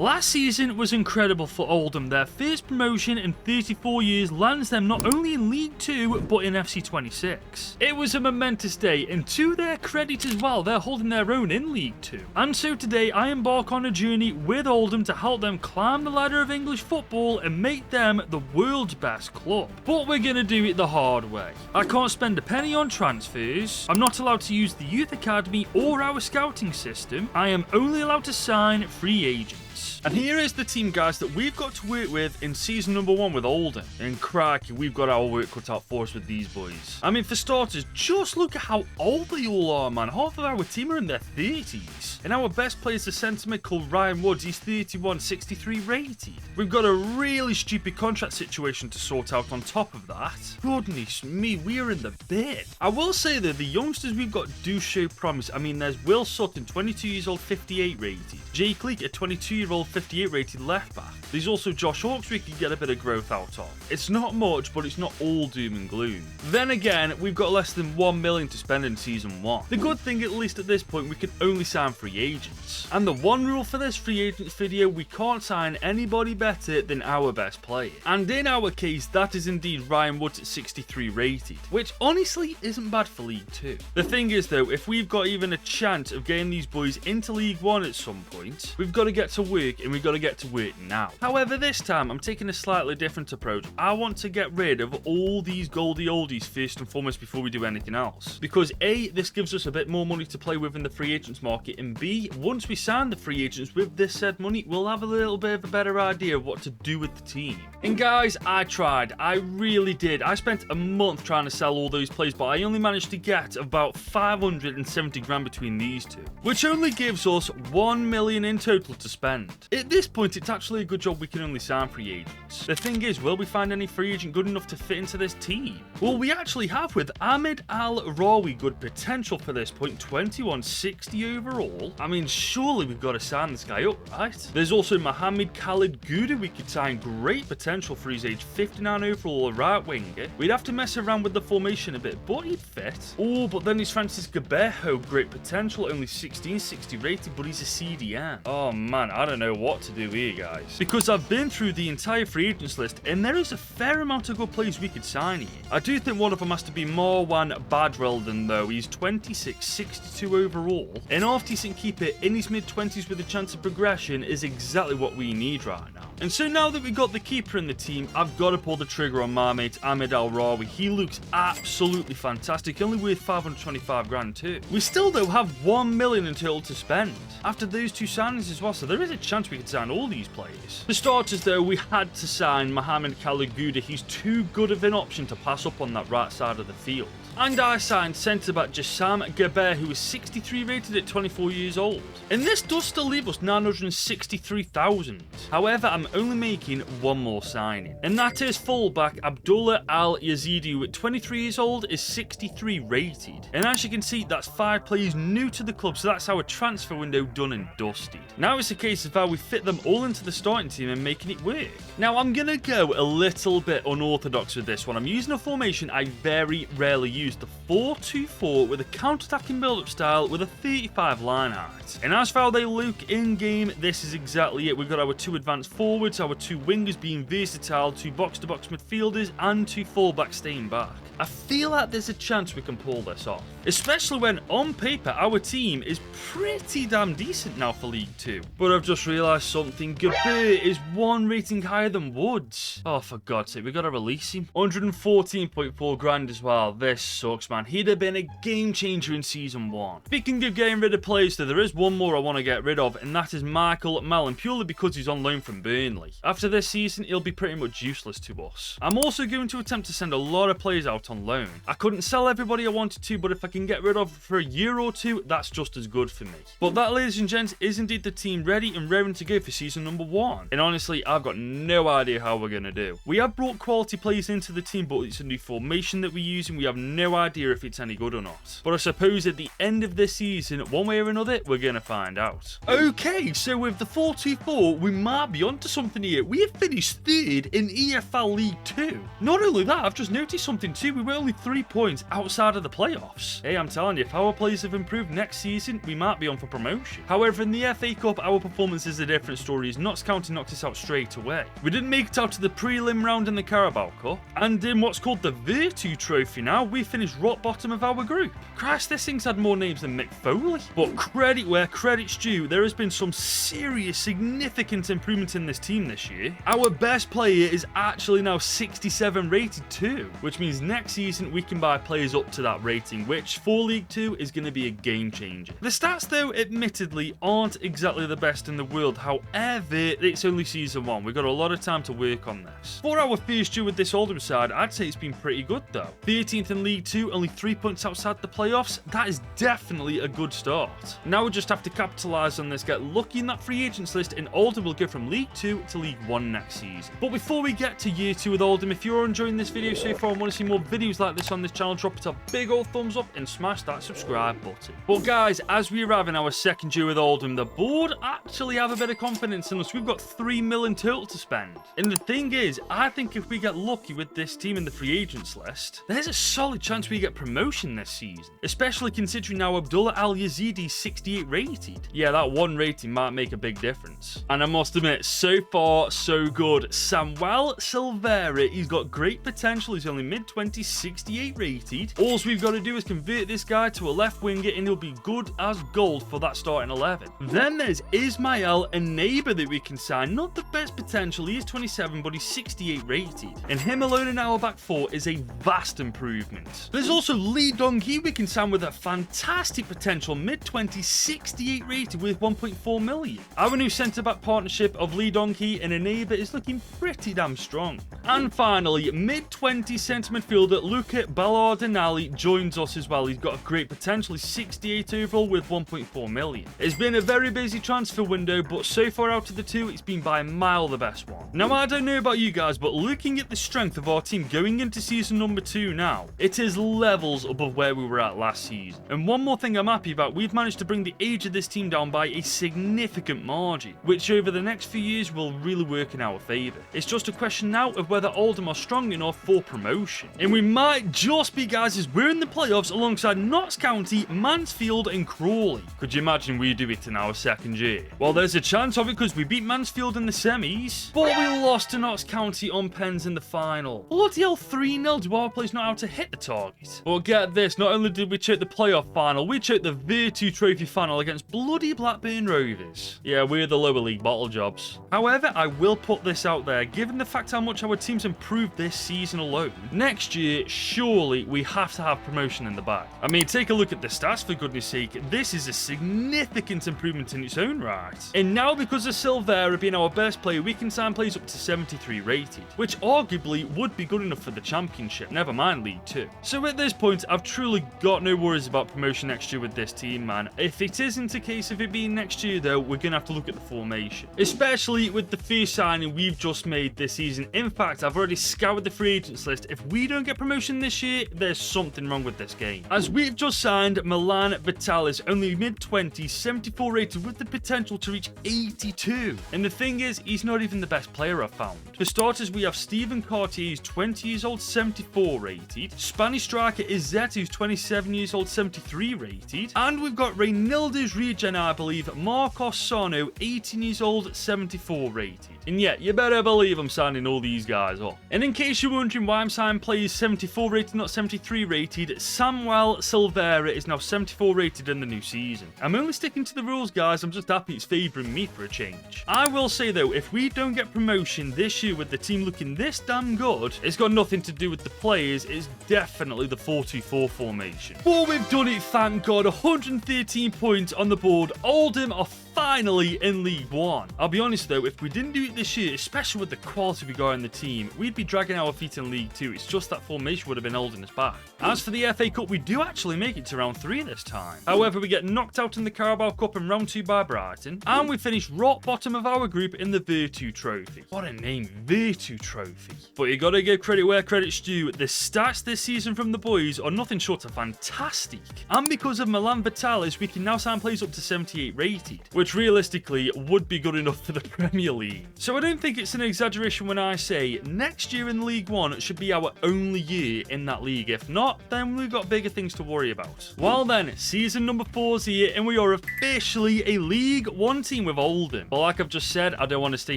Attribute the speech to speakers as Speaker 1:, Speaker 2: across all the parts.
Speaker 1: Last season was incredible for Oldham. Their first promotion in 34 years lands them not only in League 2 but in FC 26. It was a momentous day, and to their credit as well, they're holding their own in League 2. And so today I embark on a journey with Oldham to help them climb the ladder of English football and make them the world's best club. But we're going to do it the hard way. I can't spend a penny on transfers, I'm not allowed to use the youth academy or our scouting system, I am only allowed to sign free agents. And here is the team, guys, that we've got to work with in season number 1 with Oldham. And crikey, we've got our work cut out for us with these boys. I mean, for starters, just look at how old they all are, man. Half of our team are in their 30s. And our best player is a centre mid called Ryan Woods. He's 31, 63 rated. We've got a really stupid contract situation to sort out on top of that. Goodness me, we are in the bin. I will say, though, the youngsters we've got do show promise. I mean, there's Will Sutton, 22 years old, 58 rated. Jake Leake, a 22-year-old, 58 rated left back. There's also Josh Hawks we could get a bit of growth out of. It's not much, but it's not all doom and gloom. Then again, we've got less than 1 million to spend in season 1. The good thing, at least at this point, we can only sign free agents. And the one rule for this free agents video, we can't sign anybody better than our best player. And in our case, that is indeed Ryan Woods at 63 rated, which honestly isn't bad for League 2. The thing is though, if we've got even a chance of getting these boys into League 1 at some point, we've got to get to work, and we've got to get to work now. However, this time I'm taking a slightly different approach. I want to get rid of all these goldie oldies first and foremost before we do anything else. Because A, this gives us a bit more money to play with in the free agents market, and B, once we sign the free agents with this said money, we'll have a little bit of a better idea of what to do with the team. And guys, I tried. I really did. I spent a month trying to sell all those players, but I only managed to get about 570 grand between these two, which only gives us 1 million in total to spend. At this point, it's actually a good job we can only sign free agents. The thing is, will we find any free agent good enough to fit into this team? Well, we actually have with Ahmed Al-Rawi good potential for this point, 2160 overall. I mean, surely we've got to sign this guy up, right? There's also Mohamed Khalid Gouda we could sign, great potential for his age, 59 overall, a right winger. We'd have to mess around with the formation a bit, but he'd fit. Oh, but then there's Francis Gabejo, great potential, only 1660 rated, but he's a CDM. Oh man, I don't know what to do here, guys. Because I've been through the entire free agents list, and there is a fair amount of good players we could sign here. I do think one of them has to be Marwan Badreddin, though. He's 2662 overall. An half-decent keeper in his mid-20s with a chance of progression is exactly what we need right now. And so now that we've got the keeper in the team, I've got to pull the trigger on my mate Ahmed Al-Rawi. He looks absolutely fantastic, only worth 525 grand too. We still though have 1 million in total to spend after those two signings as well, so there is a chance we could sign all these players. For starters though, we had to sign Mohamed Khalid Gouda. He's too good of an option to pass up on that right side of the field. And I signed centre-back Jassam Gaber, who is 63 rated at 24 years old. And this does still leave us 963,000. However, I'm only making one more signing. And that is fullback Abdullah Al-Yazidi, who at 23 years old is 63 rated. And as you can see, that's 5 players new to the club, so that's our transfer window done and dusted. Now it's a case of how we fit them all into the starting team and making it work. Now I'm going to go a little bit unorthodox with this one. I'm using a formation I very rarely use, the 4-2-4 with a counter-attacking build-up style with a 35 line height. And as for how they look in-game, this is exactly it. We've got our 2 advanced forwards, our 2 wingers being versatile, 2 box-to-box midfielders, and 2 fullbacks staying back. I feel like there's a chance we can pull this off, especially when on paper our team is pretty damn decent now for League 2. But I've just realised something. Gaber is 1 rating higher than Woods. Oh, for God's sake, we got to release him. 114.4 grand as well. This sucks, man. He'd have been a game changer in season 1. Speaking of getting rid of players, though, there is one more I want to get rid of, and that is Michael Mellon, purely because he's on loan from Burnley. After this season, he'll be pretty much useless to us. I'm also going to attempt to send a lot of players out on loan. I couldn't sell everybody I wanted to, but if I can get rid of for a year or two, that's just as good for me. But that, ladies and gents, is indeed the team ready and raring to go for season number 1. And honestly, I've got no idea how we're going to do. We have brought quality players into the team, but it's a new formation that we're using. We have no idea if it's any good or not. But I suppose at the end of this season, one way or another, we're going to find out. Okay, so with the 4-2-4, we might be onto something here. We have finished third in EFL League 2. Not only that, I've just noticed something too. We were only 3 points outside of the playoffs. Hey, I'm telling you, if our players have improved next season, we might be on for promotion. However, in the FA Cup, our performance is a different story, as Notts County knocked us out straight away. We didn't make it out to the prelim round in the Carabao Cup, and in what's called the Virtue Trophy now, we finished rock bottom of our group. Christ, this thing's had more names than Mick Foley. But credit where credit's due, there has been some serious, significant improvement in this team this year. Our best player is actually now 67 rated too, which means next season we can buy players up to that rating, which for League 2 is going to be a game changer. The stats though, admittedly, aren't exactly the best in the world. However, it's only season 1. We've got a lot of time to work on this. For our first year with this Oldham side, I'd say it's been pretty good though. 13th in League 2, only 3 points outside the playoffs. That is definitely a good start. Now we just have to capitalise on this, get lucky in that free agents list, and Oldham will go from League 2 to League 1 next season. But before we get to year 2 with Oldham, if you're enjoying this video so far and want to see more videos like this on this channel, drop it a big old thumbs up and smash that subscribe button. But guys, as we arrive in our second year with Oldham, the board actually have a bit of confidence in us. We've got 3 million total to spend. And the thing is, I think if we get lucky with this team in the free agents list, there's a solid chance we get promotion this season. Especially considering now Abdullah Al Yazidi 68 rated. Yeah, that one rating might make a big difference. And I must admit, so far, so good. Samuel Silvera, he's got great potential. He's only mid-20s, 68 rated. All we've got to do is convert this guy to a left winger and he'll be good as gold for that starting 11. Then there's Ismail, a neighbour that we can sign. Not the best potential. He is 27, but he's 68 rated. And him alone in our back four is a vast improvement. There's also Lee Donkey we can sign with a fantastic potential. Mid-20s, 68 rated with 1.4 million. Our new centre-back partnership of Lee Donkey and a neighbour is looking pretty damn strong. And finally, mid-20s centre midfielder Luca Ballardinelli joins us as well. He's got a great potential. He's 68 overall with 1.4 million. It's been a very busy transfer window, but so far out of the two, it's been by a mile the best one. Now, I don't know about you guys, but looking at the strength of our team going into season number 2 now, it is levels above where we were at last season. And one more thing I'm happy about, we've managed to bring the age of this team down by a significant margin, which over the next few years will really work in our favour. It's just a question now of whether Oldham are strong enough for promotion. And we might just be, guys, as we're in the playoffs alongside Notts County, Mansfield and Crawley. Could you imagine we do it in our second year? Well, there's a chance of it because we beat Mansfield in the semis, but we lost to Notts County on pens in the final. Bloody hell, 3-0. Do our players not know how to hit the target? Well, get this, not only did we choke the playoff final, we choked the Virtue Trophy final against bloody Blackburn Rovers. Yeah, we're the lower league bottle jobs. However, I will put this out there, given the fact how much our team's improved this season alone, next year, surely we have to have promotion in the bag. I mean, take a look at the stats, for goodness sake. This is a significant improvement in its own right. And now, because of Silvera being our best player, we can sign players up to 73 rated, which arguably would be good enough for the Championship, never mind League 2. So at this point, I've truly got no worries about promotion next year with this team, man. If it isn't a case of it being next year, though, we're going to have to look at the formation, especially with the first signing we've just made this season. In fact, I've already scoured the free agents list. If we don't get promotion this year, there's something wrong with this game. As we've just signed Milan Vitalis, only mid-20s, 74 rated with the potential to reach 82. And the thing is, he's not even the best player I've found. For starters, we have Stephen Cartier, who's 20 years old, 74 rated. Spanish striker Izet, who's 27 years old, 73 rated. And we've got Reynaldo's regen, I believe, Marcos Sano, 18 years old, 74 rated. And yeah, you better believe I'm signing all these guys up. And in case you're wondering why I'm signing players 74 rated, not 73 rated, Samuel Silvera is now 74 rated in the new season. I'm only sticking to the rules, guys. I'm just happy it's favouring me for a change. I will say though, if we don't get promotion this year with the team looking this damn good, it's got nothing to do with the players. It's definitely the 4-2-4 formation. But we've done it, thank God. 113 points on the board. Oldham are finally in League 1. I'll be honest though, if we didn't do it this year, especially with the quality we got in the team, we'd be dragging our feet in League 2. It's just that formation would have been holding us back. As for the FA Cup, we do actually make it to round 3 this time. However, we get knocked out in the Carabao Cup in round 2 by Brighton, and we finish rock bottom of our group in the Virtue Trophy. What a name, Virtue Trophy. But you gotta give credit where credit's due. The stats this season season from the boys are nothing short of fantastic. And because of Milan Vitalis, we can now sign players up to 78 rated, which realistically would be good enough for the Premier League. So I don't think it's an exaggeration when I say next year in League One should be our only year in that league. If not, then we've got bigger things to worry about. Well then, season number 4's here, and we are officially a League One team with Oldham. But like I've just said, I don't want to stay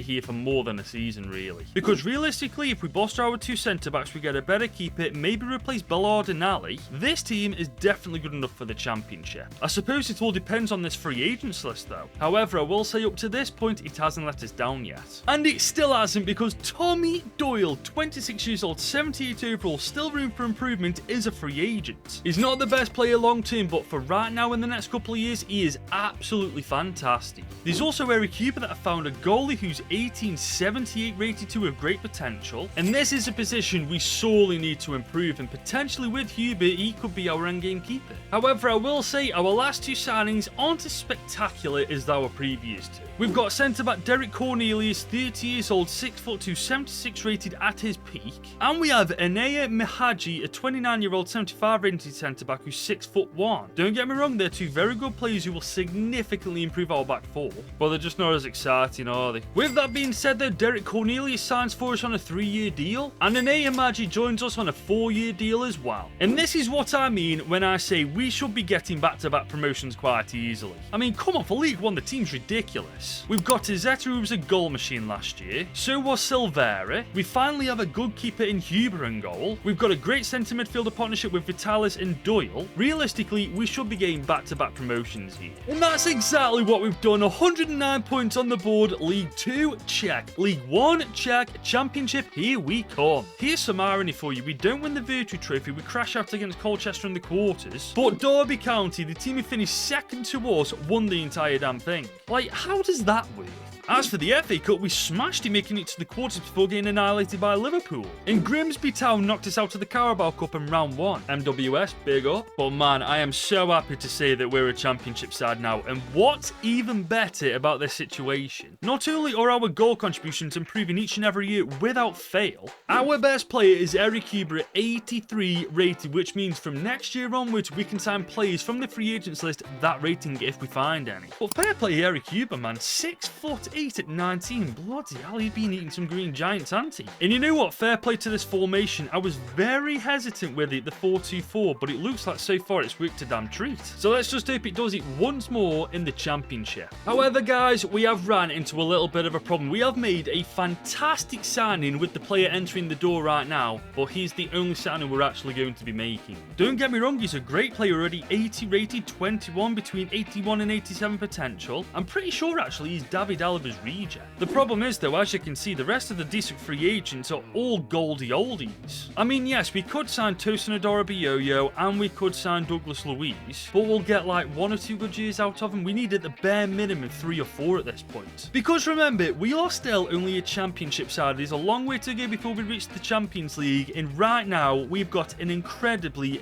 Speaker 1: here for more than a season really. Because realistically, if we bolster our 2 centre-backs, we get a better keeper, maybe replace Ballard and Ali, this team is definitely good enough for the Championship. I suppose it all depends on this free agents list though. However, I will say up to this point, it hasn't let us down yet. And it still hasn't, because Tommy Doyle, 26 years old, 78 overall, still room for improvement, is a free agent. He's not the best player long term, but for right now in the next couple of years, he is absolutely fantastic. There's also Eric Huber that I found, a goalie who's 1878 rated to with great potential, and this is a position we sorely need to improve, and potentially with Huber, he could be our endgame keeper. However, I will say our last 2 signings aren't as spectacular as our previous 2. We've got centre-back Derek Cornelius, 30 years old, 6'2", 76 rated at his peak. And we have Anaya Mihaji, a 29-year-old, 75 rated centre-back who's 6'1". Don't get me wrong, they're 2 very good players who will significantly improve our back 4, but they're just not as exciting, are they? With that being said though, Derek Cornelius signs for us on a 3-year deal, and Anaya Mihaji joins us on a 4-year deal as well. And this is what I mean when I say we should be getting back-to-back promotions quite easily. I mean, come on, for League One, the team's ridiculous. We've got Izetta, who was a goal machine last year. So was Silvera. We finally have a good keeper in Huber in goal. We've got a great centre midfielder partnership with Vitalis and Doyle. Realistically, we should be getting back-to-back promotions here. And that's exactly what we've done. 109 points on the board. League 2, check. League 1, check. Championship, here we come. Here's some irony for you. We don't win the Virtue Trophy. We crash out against Colchester in the quarters. But Derby County, the team who finished second to us, won the entire damn thing. Like, how does that work? As for the FA Cup, we smashed it, making it to the quarters before getting annihilated by Liverpool. And Grimsby Town knocked us out of the Carabao Cup in round 1. MWS, big up. But man, I am so happy to say that we're a Championship side now. And what's even better about this situation, not only are our goal contributions improving each and every year without fail, our best player is Eric Huber at 83 rated, which means from next year onwards, we can sign players from the free agents list that rating if we find any. But fair play Eric Huber, man. 6'8" at 19. Bloody hell, he'd been eating some green giants, hadn't he? And you know what? Fair play to this formation. I was very hesitant with it, the 4-2-4, but it looks like so far it's worked a damn treat. So let's just hope it does it once more in the Championship. However, guys, we have ran into a little bit of a problem. We have made a fantastic signing with the player entering the door right now, but he's the only signing we're actually going to be making. Don't get me wrong, he's a great player already, 80 rated, 21, between 81 and 87 potential. I'm pretty sure actually he's David Alba's reject. The problem is though, as you can see, the rest of the decent free agents are all goldie oldies. I mean, yes, we could sign Tosin Adorabioyo and we could sign Douglas Luiz, but we'll get like 1 or 2 good years out of him. We need at the bare minimum 3 or 4 at this point. Because remember, we are still only a Championship side. There's a long way to go before we reach the Champions League, and right now we've got an incredibly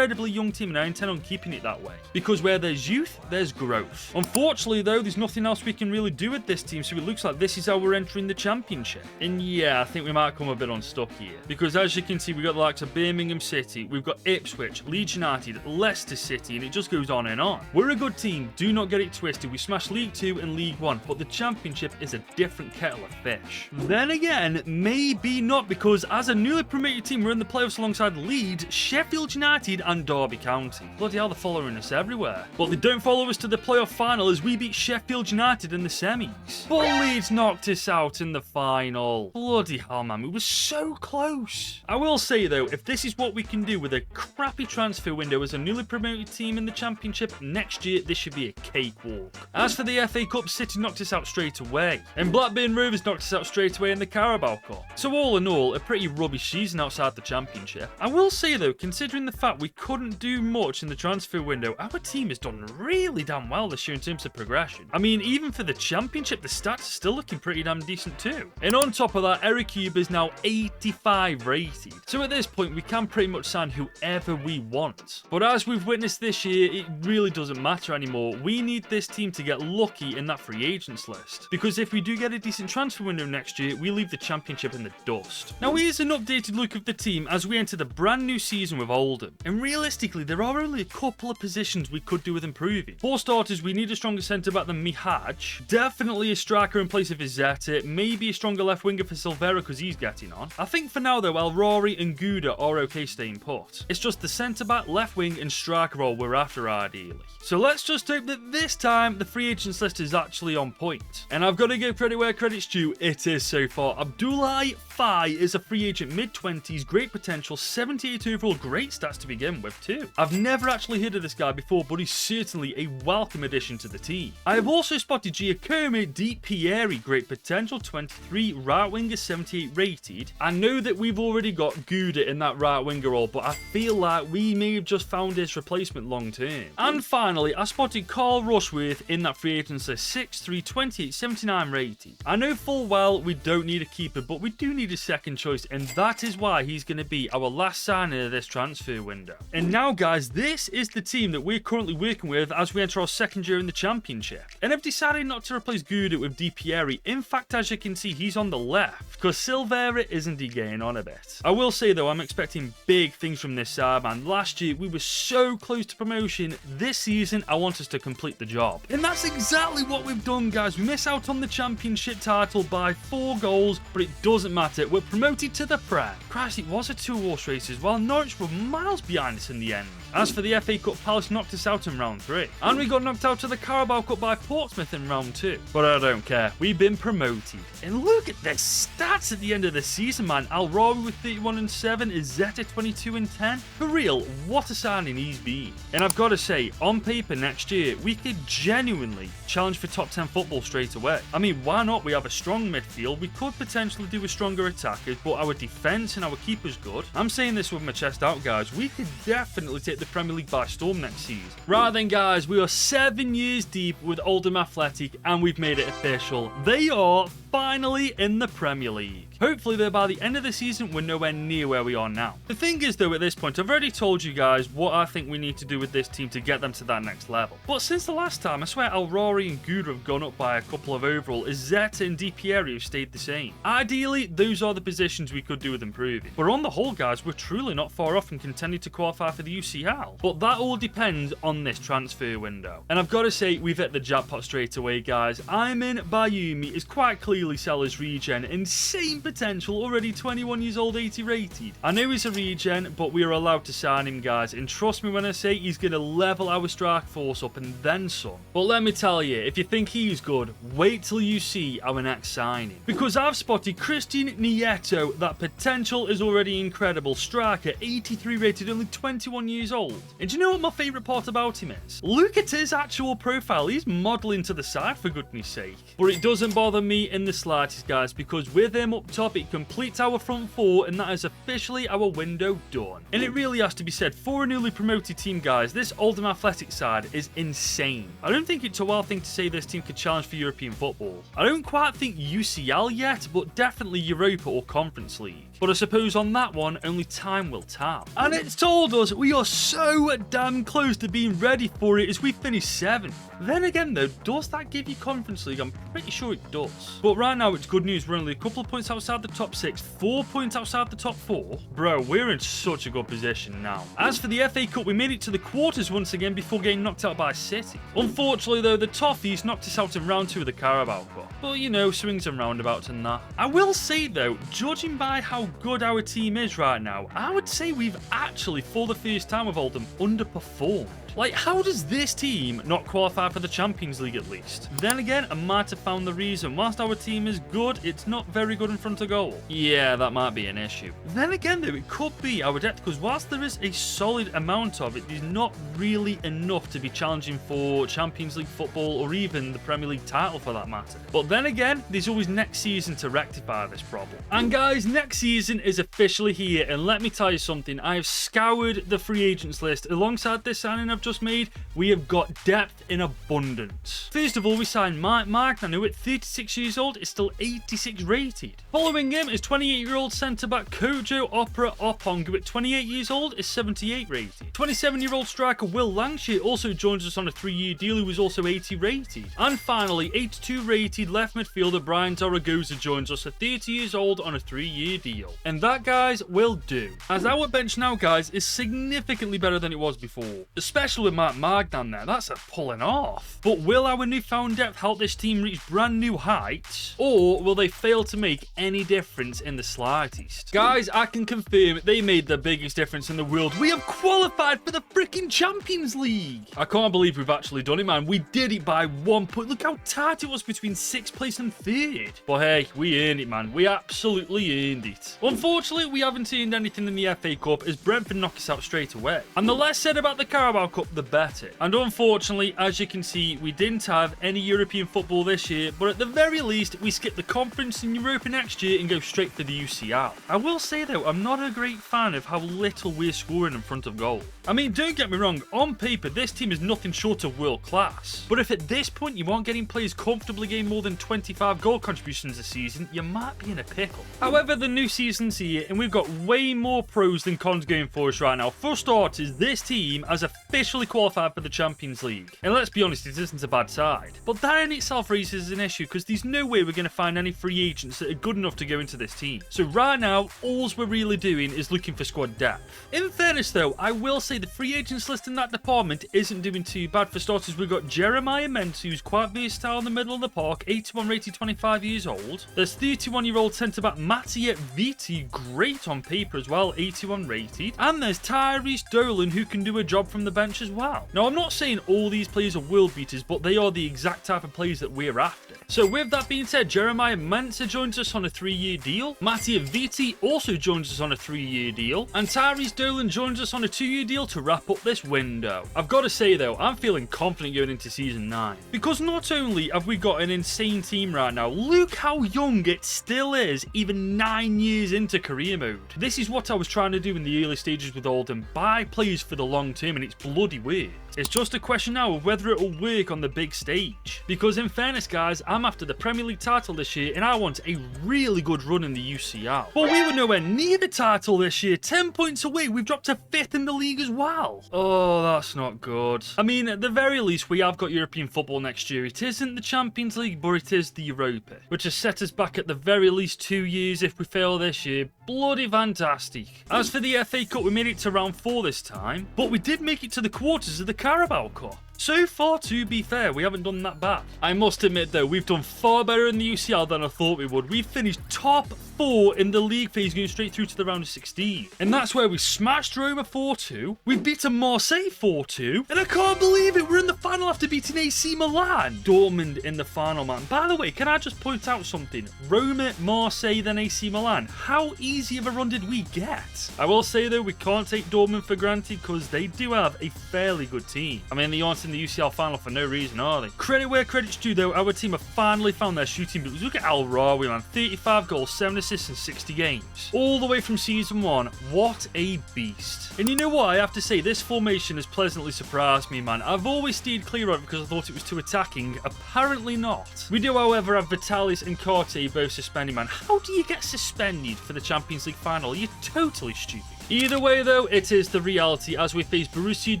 Speaker 1: young team, and I intend on keeping it that way. Because where there's youth, there's growth. Unfortunately though, there's nothing else we can really do with this team, so it looks like this is how we're entering the Championship. And yeah, I think we might come a bit unstuck here. Because as you can see, we've got the likes of Birmingham City, we've got Ipswich, Leeds United, Leicester City, and it just goes on and on. We're a good team, do not get it twisted. We smashed League 2 and League 1, but the Championship is a different kettle of fish. Then again, maybe not, because as a newly promoted team, we're in the playoffs alongside Leeds, Sheffield United, and Derby County. Bloody hell, they're following us everywhere. But they don't follow us to the playoff final as we beat Sheffield United in the semis. But Leeds knocked us out in the final. Bloody hell, man, we were so close. I will say though, if this is what we can do with a crappy transfer window as a newly promoted team in the Championship, next year this should be a cakewalk. As for the FA Cup, City knocked us out straight away, and Blackburn Rovers knocked us out straight away in the Carabao Cup. So all in all, a pretty rubbish season outside the Championship. I will say though, considering the fact we couldn't do much in the transfer window, our team has done really damn well this year in terms of progression. I mean, even for the Championship, the stats are still looking pretty damn decent too. And on top of that, Eric Huber is now 85 rated. So at this point, we can pretty much sign whoever we want. But as we've witnessed this year, it really doesn't matter anymore. We need this team to get lucky in that free agents list. Because if we do get a decent transfer window next year, we leave the championship in the dust. Now here's an updated look of the team as we enter the brand new season with Oldham. And realistically, there are only a couple of positions we could do with improving. For starters, we need a stronger centre back than Mihaj. Definitely a striker in place of Izeta. Maybe a stronger left winger for Silvera because he's getting on. I think for now though, Rory and Gouda are okay staying put. It's just the centre back, left wing and striker role we're after ideally. So let's just hope that this time the free agents list is actually on point. And I've got to give credit where credit's due, it is so far. Abdoulaye Faye is a free agent, mid-20s, great potential, 78 overall, great stats to begin with too. I've never actually heard of this guy before, but he's certainly a welcome addition to the team. I have also spotted Giacomo Di Pieri, great potential, 23, right winger, 78 rated. I know that we've already got Gouda in that right winger role, but I feel like we may have just found his replacement long term. And finally, I spotted Carl Rushworth in that free agents list, 6'3", 28, 79 rated. I know full well we don't need a keeper, but we do need a second choice, and that is why he's going to be our last signing of this transfer window. And now guys, this is the team that we're currently working with as we enter our second year in the championship. And I've decided not to replace Gouda with Di Pieri. In fact, as you can see, he's on the left because Silvera isn't he getting on a bit. I will say though, I'm expecting big things from this side, man. Last year we were so close to promotion. This season I want us to complete the job, and that's exactly what we've done, guys. We miss out on the championship title by 4 goals, but it doesn't matter. We're promoted to the Prem. Christ, it was a 2-horse race as well. Norwich were miles behind us in the end. As for the FA Cup, Palace knocked us out in round 3. And we got knocked out of the Carabao Cup by Portsmouth in round 2. But I don't care. We've been promoted. And look at their stats at the end of the season, man. Alrawi with 31 and 7, Izeta 22 and 10. For real, what a signing he's been. And I've got to say, on paper next year, we could genuinely challenge for top 10 football straight away. I mean, why not? We have a strong midfield. We could potentially do with stronger attackers, but our defence and our keeper's good. I'm saying this with my chest out, guys. We could definitely take the Premier League by storm next season. Right then, guys, we are 7 years deep with Oldham Athletic, and we've made it official. They are finally in the Premier League. Hopefully though, by the end of the season, we're nowhere near where we are now. The thing is though, at this point, I've already told you guys what I think we need to do with this team to get them to that next level. But since the last time, I swear Rory and Gouda have gone up by a couple of overall, Izeta and Di Pieri have stayed the same. Ideally, those are the positions we could do with improving. But on the whole, guys, we're truly not far off and contending to qualify for the UCL. But that all depends on this transfer window. And I've got to say, we've hit the jackpot straight away, guys. Ayman Bayumi is quite clearly Sellers regen, insane potential, already 21 years old, 80 rated. I know he's a regen, but we are allowed to sign him, guys, and trust me when I say he's going to level our strike force up and then some. But let me tell you, if you think he's good, wait till you see our next signing, because I've spotted Christian Nieto. That potential is already incredible. Striker, 83 rated, only 21 years old. And do you know what my favourite part about him is? Look at his actual profile. He's modelling to the side, for goodness sake. But it doesn't bother me in the slightest, guys, because with him up top, it completes our front four, and that is officially our window done. And it really has to be said, for a newly promoted team, guys, this Oldham Athletic side is insane. I don't think it's a wild thing to say this team could challenge for European football. I don't quite think UCL yet, but definitely Europa or Conference League. But I suppose on that one, only time will tell. And it's told us we are so damn close to being ready for it as we finish 7th. Then again though, does that give you Conference League? I'm pretty sure it does. But right now it's good news, we're only a couple of points outside the top 6, 4 points outside the top 4. Bro, we're in such a good position now. As for the FA Cup, we made it to the quarters once again before getting knocked out by City. Unfortunately though, the Toffees knocked us out in round 2 of the Carabao Cup. But you know, swings and roundabouts and that. I will say though, judging by how good our team is right now, I would say we've actually, for the first time with Oldham, underperformed. Like, how does this team not qualify for the Champions League at least? Then again, I might have found the reason. Whilst our team is good, it's not very good in front of goal. Yeah, that might be an issue. Then again though, it could be our depth, because whilst there is a solid amount of it, there's not really enough to be challenging for Champions League football or even the Premier League title for that matter. But then again, there's always next season to rectify this problem. And guys, next season is officially here, and let me tell you something, I have scoured the free agents list alongside this signing I've just made. we have got depth in abundance. First of all, we signed Mark Magnan, who at 36 years old is still 86 rated. Following him is 28-year-old centre-back Kojo Opera Opong, who at 28 years old is 78 rated. 27-year-old striker Will Langshire also joins us on a 3-year deal, who was also 80 rated. And finally, 82 rated left midfielder Brian Zaragoza joins us at 30 years old on a 3-year deal. And that, guys, will do. As our bench now, guys, is significantly better than it was before. Especially with Mark Magnan there, that's a pulling off. But will our newfound depth help this team reach brand new heights? Or will they fail to make any difference in the slightest? Guys, I can confirm they made the biggest difference in the world. We have qualified for the freaking Champions League. I can't believe we've actually done it, man. We did it by 1 point. Look how tight it was between 6th place and 3rd. But hey, we earned it, man. We absolutely earned it. Unfortunately, we haven't earned anything in the FA Cup as Brentford knocked us out straight away. And the less said about the Carabao Cup, the better. And unfortunately, as you can see, we didn't have any European football this year, but at the very least, we skip the Conference in Europa next year and go straight for the UCL. I will say though, I'm not a great fan of how little we're scoring in front of goal. I mean, don't get me wrong, on paper, this team is nothing short of world class. But if at this point you aren't getting players comfortably getting more than 25 goal contributions this season, you might be in a pickle. However, the new season's here and we've got way more pros than cons going for us right now. For starters, this team has officially qualified for the Champions League. And let's be honest, it isn't a bad side. But that in itself raises an issue because there's no way we're going to find any free agents that are good enough to go into this team. So right now, all we're really doing is looking for squad depth. In fairness though, I will say the free agents list in that department isn't doing too bad. For starters, we've got Jeremiah Mensah, who's quite versatile in the middle of the park, 81 rated, 25 years old. There's 31-year-old centre-back Mattia Viti, great on paper as well, 81 rated. And there's Tyrese Dolan, who can do a job from the bench as well. Now, I'm not saying all these players are world beaters, but they are the exact type of players that we're after. So with that being said, Jeremiah Mensah joins us on a 3-year deal. Mattia Viti also joins us on a 3-year deal. And Tyrese Dolan joins us on a 2-year deal to wrap up this window. I've got to say though, I'm feeling confident going into season 9. Because not only have we got an insane team right now, look how young it still is, even 9 years into career mode. This is what I was trying to do in the early stages with Oldham, buy players for the long term, and it's bloody weird. It's just a question now of whether it'll work on the big stage. Because in fairness, guys, I'm after the Premier League title this year and I want a really good run in the UCL. But we were nowhere near the title this year. 10 points away. We've dropped to 5th in the league as well. Oh, that's not good. I mean, at the very least, we have got European football next year. It isn't the Champions League, but it is the Europa, which has set us back at the very least 2 years if we fail this year. Bloody fantastic. As for the FA Cup, we made it to round 4 this time, but we did make it to the quarters of the Carabao Cup. So far, to be fair, we haven't done that bad. I must admit though, we've done far better in the UCL than I thought we would. We've finished top 4 in the league phase, going straight through to the round of 16. And that's where we smashed Roma 4-2. We beaten Marseille 4-2. And I can't believe it, we're in the final after beating AC Milan. Dortmund in the final, man. By the way, can I just point out something? Roma, Marseille, then AC Milan. How easy of a run did we get? I will say though, we can't take Dortmund for granted because they do have a fairly good team. I mean, they aren't in the UCL final for no reason, are they? Credit where credit's due though, our team have finally found their shooting boots. Look at Al Rawi, man. 35 goals, 7 assists in 60 games. All the way from season 1. What a beast. And you know what? I have to say, this formation has pleasantly surprised me, man. I've always steered clear of it because I thought it was too attacking. Apparently not. We do, however, have Vitalis and Karte both suspended, man. How do you get suspended for the Champions League final? You're totally stupid. Either way though, it is the reality as we face Borussia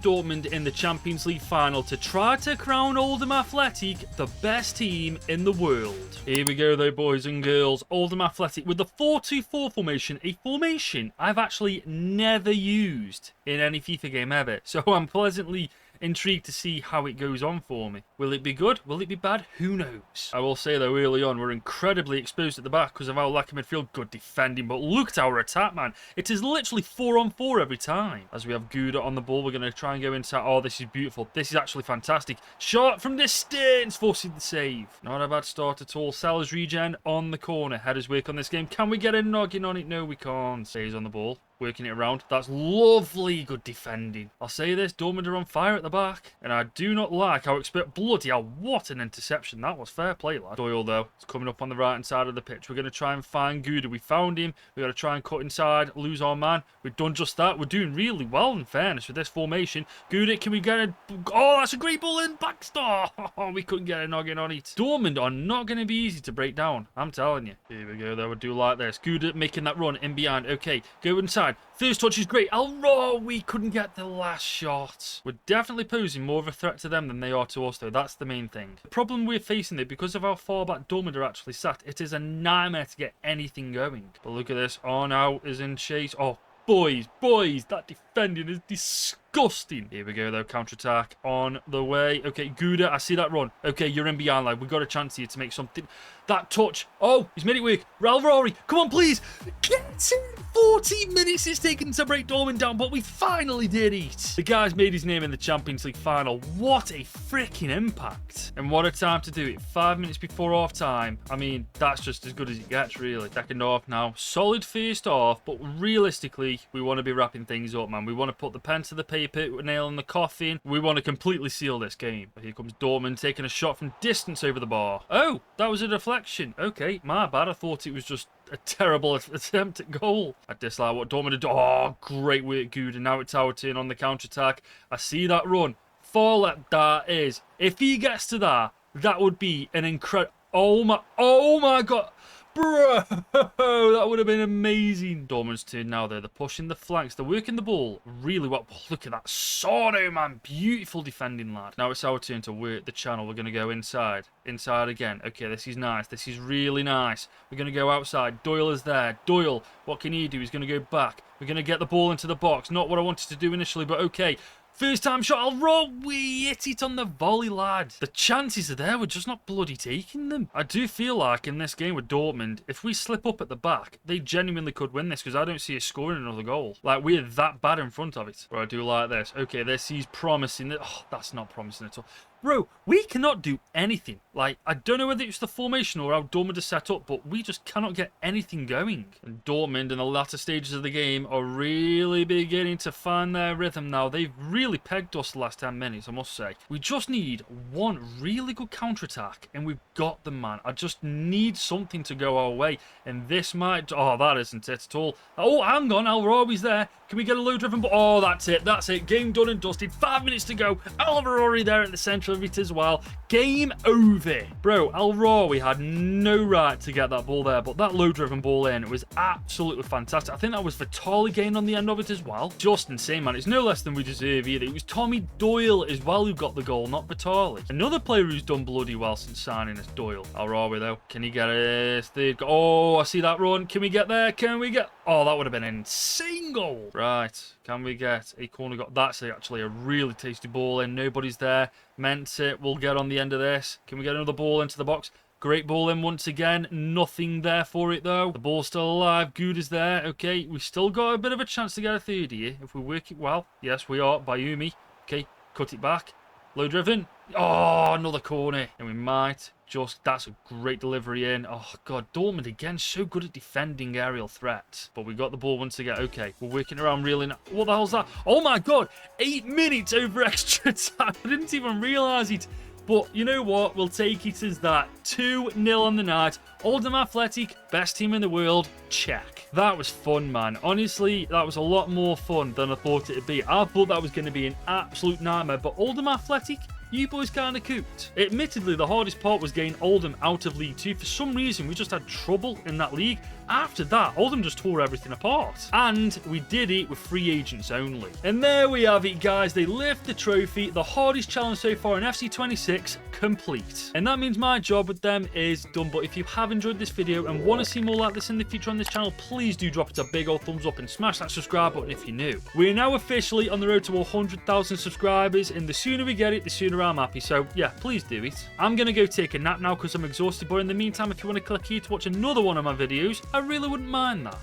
Speaker 1: Dortmund in the Champions League final to try to crown Oldham Athletic the best team in the world. Here we go though, boys and girls. Oldham Athletic with the 4-2-4 formation, a formation I've actually never used in any FIFA game ever. So I'm pleasantly intrigued to see how it goes on for me. Will it be good? Will it be bad? Who knows? I will say though, early on, we're incredibly exposed at the back because of our lack of midfield. Good defending, but look at our attack, man. It is literally 4-on-4 every time. As we have Gouda on the ball, we're going to try and go inside. Oh, this is beautiful. This is actually fantastic. Shot from distance, forcing the save. Not a bad start at all. Sellers regen on the corner. Headers work on this game. Can we get a noggin on it? No, we can't. Stays on the ball. working it around. That's lovely, good defending. I'll say this, Dortmund are on fire at the back, and I do not like how bloody hell, what an interception that was. Fair play, lad. Doyle, though, is coming up on the right-hand side of the pitch. We're going to try and find Gouda. We found him. We've got to try and cut inside, lose our man. We've done just that. We're doing really well, in fairness, with this formation. Gouda, can we get a... Oh, that's a great ball in. Backstar. Oh, we couldn't get a noggin on it. Dortmund are not going to be easy to break down. I'm telling you. Here we go, though. We do like this. Gouda making that run in behind. Okay, go inside. First touch is great. Oh, we couldn't get the last shot. We're definitely posing more of a threat to them than they are to us, though. That's the main thing. The problem we're facing, though, because of how far back Dortmund are actually sat, it is a nightmare to get anything going. But look at this. Oh, now is in chase. Oh, boys, that defending is disgusting. Here we go, though. Counter-attack on the way. Okay, Gouda, I see that run. Okay, you're in behind, lad. We've got a chance here to make something. That touch. Oh, he's made it work. Ralph Rory, come on, please. Get in. 14 minutes it's taken to break Dortmund down, but we finally did it. The guy's made his name in the Champions League final. What a freaking impact. And what a time to do it. 5 minutes before half time. I mean, that's just as good as it gets, really. Second half now. Solid first half, but realistically, we want to be wrapping things up, man. We want to put the pen to the paper, nail in the coffin. We want to completely seal this game. Here comes Dortmund taking a shot from distance over the bar. Oh, that was a deflection. Okay, my bad. I thought it was just a terrible attempt at goal. I dislike what Dortmund did. Oh, great work, Gouda. Now it's our turn on the counter-attack. I see that run. Far left, that is. If he gets to that, that would be an incredible... Oh my God. Bro, that would have been amazing. Dortmund's turn now, though. They're pushing the flanks. They're working the ball really well. Oh, look at that. Sono, man. Beautiful defending, lad. Now it's our turn to work the channel. We're going to go inside. Inside again. Okay, this is nice. This is really nice. We're going to go outside. Doyle is there. Doyle, what can he do? He's going to go back. We're going to get the ball into the box. Not what I wanted to do initially, but okay. First time shot, I'll roll. We hit it on the volley, lad. The chances are there, we're just not bloody taking them. I do feel like in this game with Dortmund, if we slip up at the back, they genuinely could win this because I don't see us scoring another goal. Like, we're that bad in front of it. But I do like this. Okay, this is promising. Oh, that's not promising at all. Bro, we cannot do anything. Like, I don't know whether it's the formation or how Dortmund is set up, but we just cannot get anything going. And Dortmund in the latter stages of the game are really beginning to find their rhythm now. They've really pegged us the last 10 minutes, I must say. We just need one really good counter-attack, and we've got them, man. I just need something to go our way, and this might... Oh, that isn't it at all. Oh, hang on, Alvarabi's there. Can we get a low-driven ball? Oh, that's it. That's it. Game done and dusted. 5 minutes to go. Alvarabi there at the centre of it as well. Game over. Bro, Alvarabi had no right to get that ball there, but that low-driven ball in was absolutely fantastic. I think that was Vitali gained on the end of it as well. Just insane, man. It's no less than we deserve either. It was Tommy Doyle as well who got the goal, not Vitali. Another player who's done bloody well since signing is Doyle. Alvarabi, though. Can he get a third goal? Oh, I see that run. Can we get there? Can we get... Oh, that would have been an insane goal. Right. Can we get a corner goal? That's actually a really tasty ball in. Nobody's there. Meant it. We'll get on the end of this. Can we get another ball into the box? Great ball in once again. Nothing there for it, though. The ball's still alive. Gouda's there. Okay, we've still got a bit of a chance to get a third here if we work it well. Yes, we are. Bayumi. Okay, cut it back. Low driven. Oh, another corner. And we might just... That's a great delivery in. Oh, God. Dortmund, again, so good at defending aerial threats. But we got the ball once again. Okay, we're working around really... What the hell's that? Oh, my God. 8 minutes over extra time. I didn't even realise it. But you know what? We'll take it as that. 2-0 on the night. Oldham Athletic, best team in the world. Check. That was fun, man. Honestly, that was a lot more fun than I thought it'd be. I thought that was going to be an absolute nightmare. But Oldham Athletic, you boys kind of cooped. Admittedly, the hardest part was getting Oldham out of League 2. For some reason, we just had trouble in that league. After that, Oldham just tore everything apart. And we did it with free agents only. And there we have it, guys. They lift the trophy. The hardest challenge so far in FC 26 complete. And that means my job with them is done. But if you have enjoyed this video and want to see more like this in the future on this channel, please do drop it a big old thumbs up and smash that subscribe button if you're new. We're now officially on the road to 100,000 subscribers, and the sooner we get it, the sooner I'm happy. So yeah, please do it. I'm going to go take a nap now because I'm exhausted, but in the meantime, if you want to click here to watch another one of my videos, I really wouldn't mind that.